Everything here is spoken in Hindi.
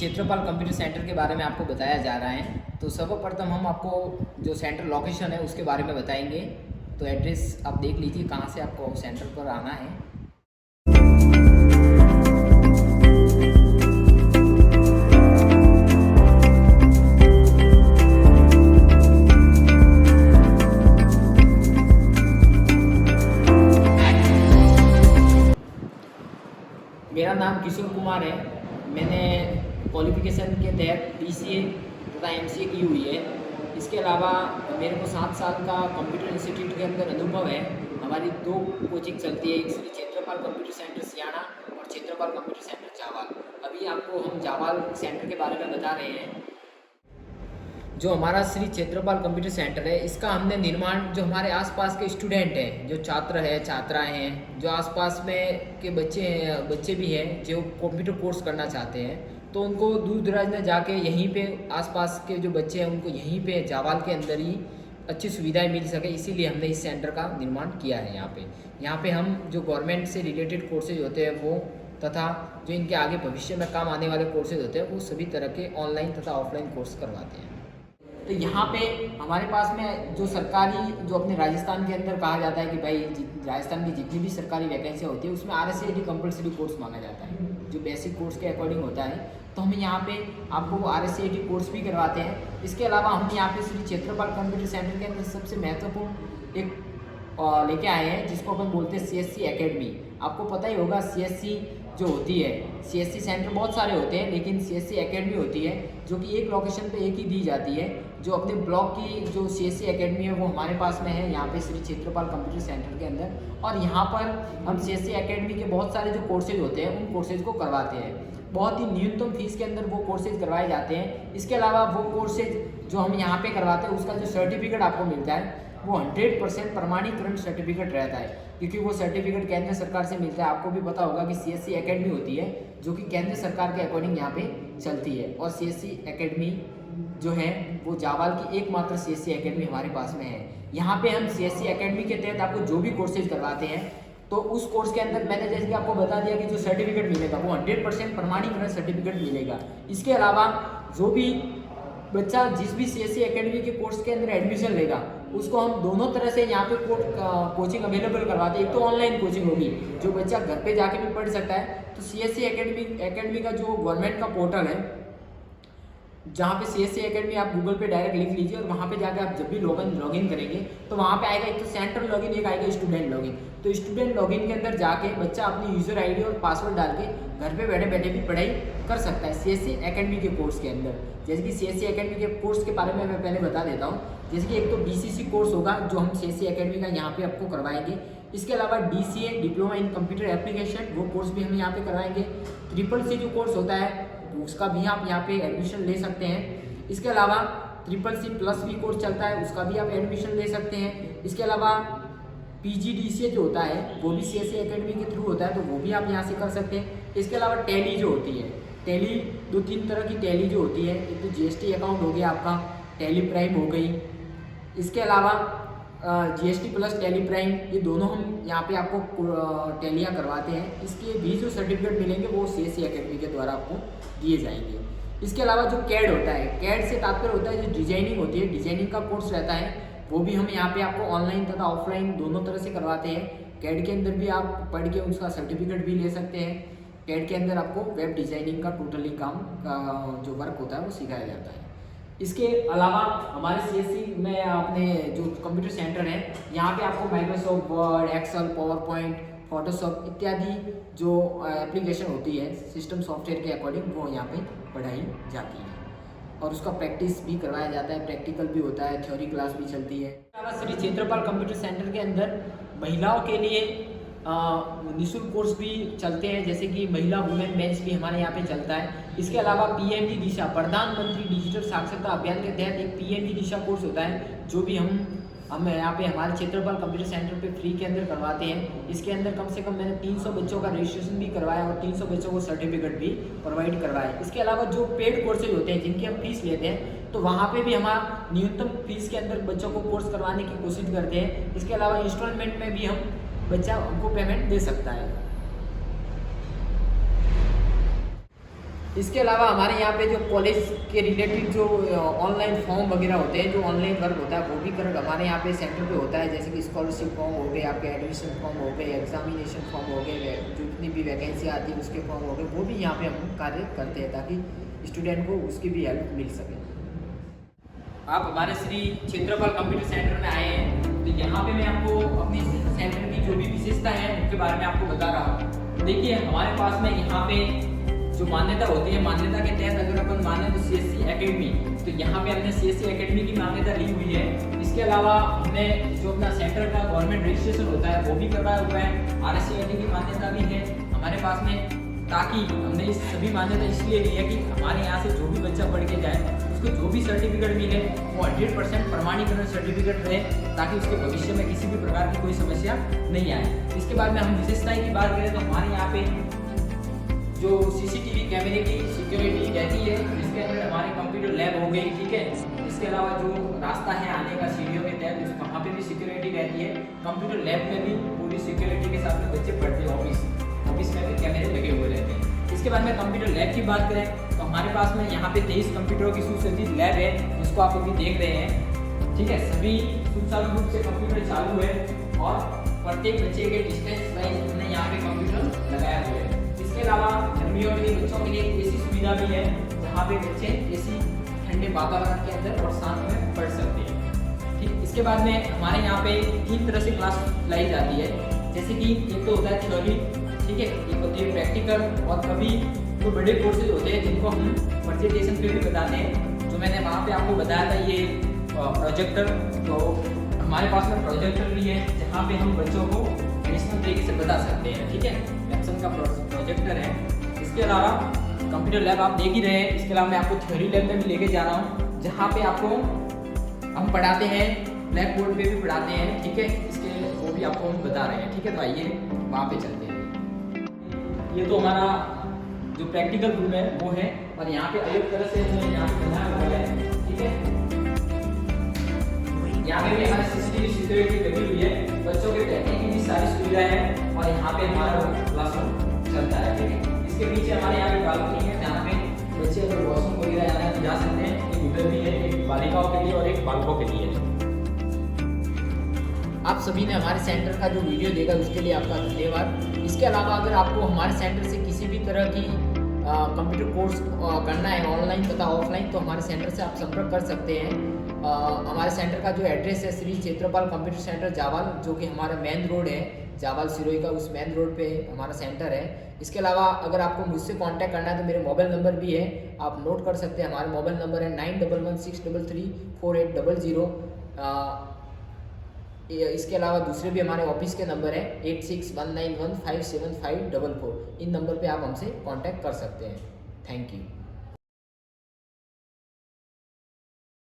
क्षेत्रपाल कंप्यूटर सेंटर के बारे में आपको बताया जा रहा है। तो सर्वप्रथम हम आपको जो सेंटर लोकेशन है उसके बारे में बताएंगे। तो एड्रेस आप देख लीजिए कहाँ से आपको सेंटर पर आना है। मेरा नाम किशोर कुमार है। मैंने क्वालिफिकेशन के तहत BCA तथा MCA की हुई है। इसके अलावा मेरे को 7 साल का कंप्यूटर इंस्टीट्यूट के अंदर अनुभव है। हमारी 2 कोचिंग चलती है, एक श्री क्षेत्रपाल कंप्यूटर सेंटर सियाना और क्षेत्रपाल कंप्यूटर सेंटर जावाल। अभी आपको हम जावाल सेंटर के बारे में बता रहे हैं। जो हमारा श्री क्षेत्रपाल कंप्यूटर सेंटर है, इसका हमने निर्माण जो हमारे आसपास के स्टूडेंट हैं, जो छात्र हैं, छात्राएं हैं, जो आसपास में के बच्चे भी हैं जो कंप्यूटर कोर्स करना चाहते हैं, तो उनको दूर दराज में जाके यहीं पे आसपास के जो बच्चे हैं उनको यहीं पे जावाल के अंदर ही अच्छी सुविधाएं मिल सके, इसीलिए हमने इस सेंटर का निर्माण किया है। यहाँ पे हम जो गवर्नमेंट से रिलेटेड कोर्सेज होते हैं वो तथा जो इनके आगे भविष्य में काम आने वाले कोर्सेज होते हैं वो सभी तरह के ऑनलाइन तथा ऑफलाइन कोर्स करवाते हैं। तो यहाँ पे हमारे पास में जो सरकारी जो अपने राजस्थान के अंदर कहा जाता है कि भाई राजस्थान की जितनी भी सरकारी वैकेंसियाँ होती है उसमें RSCIT कंपलसरी कोर्स मांगा जाता है, जो बेसिक कोर्स के अकॉर्डिंग होता है। तो हम यहाँ पे आपको RSCIT कोर्स भी करवाते हैं। इसके अलावा हम यहाँ पे श्री क्षेत्रपाल कंप्यूटर सेंटर के अंदर सबसे महत्वपूर्ण एक लेके आए हैं जिसको अपन बोलते हैं CSC एकेडमी। आपको पता ही होगा CSC जो होती है, CSC सेंटर बहुत सारे होते हैं, लेकिन CSC एकेडमी होती है जो कि एक लोकेशन पे एक ही दी जाती है। जो अपने ब्लॉक की जो CSC एकेडमी है वो हमारे पास में है यहाँ पे श्री क्षेत्रपाल कंप्यूटर सेंटर के अंदर। और यहाँ पर हम CSC एकेडमी के बहुत सारे जो कोर्सेज होते हैं उन कोर्सेज को करवाते हैं। बहुत ही न्यूनतम फीस के अंदर वो कोर्सेज करवाए जाते हैं। इसके अलावा वो कोर्सेज जो हम यहाँ पे करवाते हैं उसका जो सर्टिफिकेट आपको मिलता है वो 100% प्रमाणीकरण सर्टिफिकेट रहता है, क्योंकि वो सर्टिफिकेट केंद्र सरकार से मिलता है। आपको भी पता होगा कि CSC एकेडमी होती है जो कि केंद्र सरकार के अकॉर्डिंग यहाँ पे चलती है। और CSC एकेडमी जो है वो जावाल की एकमात्र CSC एकेडमी हमारे पास में है। यहाँ पे हम CSC एकेडमी के तहत आपको जो भी कोर्सेज करवाते हैं तो उस कोर्स के अंदर मैंने जैसे कि आपको बता दिया कि जो सर्टिफिकेट मिलेगा वो 100% प्रमाणीकरण सर्टिफिकेट मिलेगा। इसके अलावा जो भी बच्चा जिस भी CSC एकेडमी के कोर्स के अंदर एडमिशन लेगा उसको हम दोनों तरह से यहाँ पे कोचिंग अवेलेबल करवाते हैं। एक तो ऑनलाइन कोचिंग होगी जो बच्चा घर पे जाके भी पढ़ सकता है। तो CSC एकेडमी का जो गवर्नमेंट का पोर्टल है जहाँ पे CSC एकेडमी आप गूगल पे डायरेक्ट लिख लीजिए और वहाँ पे जाके आप जब भी लॉगिन करेंगे तो वहाँ पे आएगा एक तो सेंटर लॉगिन, एक आएगा स्टूडेंट लॉगिन। तो स्टूडेंट लॉगिन के अंदर जाके बच्चा अपनी यूजर ID और पासवर्ड डाल के घर पे बैठे बैठे भी पढ़ाई कर सकता है CSC एकेडमी के कोर्स के अंदर। जैसे कि CSC एकेडमी के कोर्स के बारे में मैं पहले बता देता हूँ। जैसे कि एक तो BCC कोर्स होगा जो हम CSC एकेडमी का यहाँ पे आपको करवाएंगे। इसके अलावा DCA diploma in computer application वो कोर्स भी हम यहाँ पे करवाएंगे। CCC जो कोर्स होता है उसका भी आप यहाँ पे एडमिशन ले सकते हैं। इसके अलावा CCC+ भी कोर्स चलता है, उसका भी आप एडमिशन ले सकते हैं। इसके अलावा PGDCA जो होता है वो भी CSC एकेडमी के थ्रू होता है, तो वो भी आप यहाँ से कर सकते हैं। इसके अलावा टैली जो होती है, टैली 2-3 तरह की टैली जो होती है, एक तो GST अकाउंट हो गया आपका, टैली प्राइम हो गई। इसके अलावा GST+ टैली प्राइम, ये दोनों हम यहाँ पे आपको टैलियाँ करवाते हैं। इसके भी जो सर्टिफिकेट मिलेंगे वो CSC एकेडमी के द्वारा आपको दिए जाएंगे। इसके अलावा जो CAD होता है, CAD से तात्पर्य होता है जो डिजाइनिंग होती है, डिजाइनिंग का कोर्स रहता है, वो भी हम यहाँ पे आपको ऑनलाइन तथा ऑफलाइन दोनों तरह से करवाते हैं। CAD के अंदर भी आप पढ़ के उसका सर्टिफिकेट भी ले सकते हैं। CAD के अंदर आपको वेब डिजाइनिंग का टोटली काम का जो वर्क होता है वो सिखाया जाता है। इसके अलावा हमारे CSC में अपने जो कंप्यूटर सेंटर है यहाँ पे आपको Microsoft Word, Excel, PowerPoint, Photoshop इत्यादि जो एप्लीकेशन होती है सिस्टम सॉफ्टवेयर के अकॉर्डिंग वो यहाँ पे पढ़ाई जाती है और उसका प्रैक्टिस भी करवाया जाता है, प्रैक्टिकल भी होता है, थ्योरी क्लास भी चलती है। श्री क्षेत्रपाल कंप्यूटर सेंटर के अंदर महिलाओं के लिए निःशुल्क कोर्स भी चलते हैं, जैसे कि महिला वुमेन बेंच भी हमारे यहाँ पे चलता है। इसके अलावा PMD दिशा, प्रधानमंत्री डिजिटल साक्षरता अभियान के तहत एक PMD दिशा कोर्स होता है जो भी हम यहाँ पे हमारे क्षेत्रपाल कंप्यूटर सेंटर पे फ्री के अंदर करवाते हैं। इसके अंदर कम से कम मैंने 300 बच्चों का रजिस्ट्रेशन भी करवाया और 300 बच्चों को सर्टिफिकेट भी प्रोवाइड करवाया। इसके अलावा जो पेड कोर्सेज होते हैं जिनकी हम फीस लेते हैं तो वहाँ पे भी हमारा न्यूनतम फीस के अंदर बच्चों को कोर्स करवाने की कोशिश करते हैं। इसके अलावा इंस्टॉलमेंट में भी हम बच्चा हमको पेमेंट दे सकता है। इसके अलावा हमारे यहाँ पे जो कॉलेज के रिलेटेड जो ऑनलाइन फॉर्म वगैरह होते हैं, जो ऑनलाइन वर्क होता है, वो भी कर हमारे यहाँ पे सेंटर पे होता है। जैसे कि स्कॉलरशिप फॉर्म हो गए, आपके एडमिशन फॉर्म हो गए, एग्जामिनेशन फॉर्म हो गए, जितनी भी वैकेंसी आती है उसके फॉर्म हो गए, वो भी यहाँ पे हम कार्य करते हैं ताकि स्टूडेंट को उसकी भी हेल्प मिल सके। आप हमारे श्री क्षेत्रपाल कंप्यूटर सेंटर में आए हैं, तो यहाँ पे मैं आपको अपने सेंटर की जो भी विशेषता है उनके बारे में आपको बता रहा हूँ। देखिए, हमारे पास में यहाँ पे जो मान्यता होती है, मान्यता के तहत अगर अपन माने तो CSC एकेडमी, तो यहाँ पे हमने CSC एकेडमी की मान्यता ली हुई है। इसके अलावा हमने जो अपना सेंटर का गवर्नमेंट रजिस्ट्रेशन होता है वो भी करवाया हुआ है। RSCID की मान्यता भी है हमारे पास में, ताकि हमने इस सभी मान्यता इसलिए ली है कि हमारे यहाँ से जो भी बच्चा पढ़ के जाए उसको जो भी सर्टिफिकेट मिले वो 100% प्रमाणीकरण सर्टिफिकेट रहे, ताकि उसके भविष्य में किसी भी प्रकार की कोई समस्या नहीं आए। इसके बाद में हम विशेषताएं की बात करें तो हमारे यहाँ पे जो CCTV कैमरे की सिक्योरिटी रहती है, इसके अंदर हमारे कंप्यूटर लैब हो गई, ठीक है। इसके अलावा जो रास्ता है आने का सीढ़ियों के तहत, वहाँ पे भी सिक्योरिटी रहती है। कंप्यूटर लैब में भी पूरी सिक्योरिटी के साथ में बच्चे पढ़ते हैं। ऑफिस में भी कैमरे लगे हुए रहते हैं। इसके बाद में कंप्यूटर लैब की बात करें तो हमारे पास में यहाँ पे 23 कंप्यूटरों की सुसज्जित लैब है, जिसको आप अभी देख रहे हैं, ठीक है। सभी सुचारू रूप से कंप्यूटर चालू है और प्रत्येक बच्चे के डिस्टेंस वाइज हमने यहाँ पे कंप्यूटर लगाया हुआ है। इसके अलावा गर्मियों के बच्चों के लिए ऐसी सुविधा भी है जहाँ पे बच्चे ऐसी ठंडे वातावरण के अंदर और शांत में पढ़ सकते हैं, ठीक। इसके बाद में हमारे यहाँ पे 3 तरह से क्लास लाई जाती है। जैसे कि एक तो होता है थ्योरी, ठीक है, एक होती है प्रैक्टिकल, और कभी जो बड़े कोर्सेज होते हैं जिनको हम प्रेजेंटेशन पे भी बताते हैं। जो मैंने वहाँ पे आपको बताया था ये प्रोजेक्टर, तो हमारे पास में प्रोजेक्टर भी है जहाँ पे हम बच्चों को एडिशनल तरीके से बता सकते हैं, ठीक है। सैमसंग का प्रोजेक्टर है। इसके अलावा कंप्यूटर लैब आप देख ही रहे हैं। इसके अलावा मैं आपको थ्योरी लैब में भी लेके जा रहा हूँ, जहाँ पे आपको हम पढ़ाते हैं, ब्लैक बोर्ड पे भी पढ़ाते हैं, ठीक है। इसके वो भी आपको हम बता रहे हैं, ठीक है। तो आइए वहाँ पे चलते हैं। ये तो हमारा जो प्रैक्टिकल रूम है वो है, और यहाँ पे अलग तरह से यहाँ पे बनाया हुआ है, ठीक है। यहाँ पे भी हमारी CCTV सिक्योरिटी लगी हुई है, बच्चों के बैठने की भी सारी सुविधा है, और यहाँ पे हमारा क्लासरूम चलता है, ठीक है। इसके पीछे हमारे यहाँ पे बालकनी है जहाँ पे बच्चे अगर वॉशरूम वगैरह जाना है तो जा सकते हैं। एक उधर भी है, एक बालिकाओं के लिए और एक बालकों के लिए है। आप सभी ने हमारे सेंटर का जो वीडियो देखा उसके लिए आपका धन्यवाद। इसके अलावा अगर आपको हमारे सेंटर से किसी भी तरह की कंप्यूटर कोर्स करना है ऑनलाइन तथा ऑफलाइन, तो हमारे सेंटर से आप संपर्क कर सकते हैं। हमारे सेंटर का जो एड्रेस है श्री क्षेत्रपाल कंप्यूटर सेंटर जावाल, जो कि हमारा मेन रोड है जावाल सिरोही का, उस मेन रोड पे हमारा सेंटर है। इसके अलावा अगर आपको मुझसे कांटेक्ट करना है तो मेरे मोबाइल नंबर भी है, आप नोट कर सकते हैं। हमारा मोबाइल नंबर है 9116334800। इसके अलावा दूसरे भी हमारे ऑफिस के नंबर है 8619157544। इन नंबर पे आप हमसे कांटेक्ट कर सकते हैं। Thank you.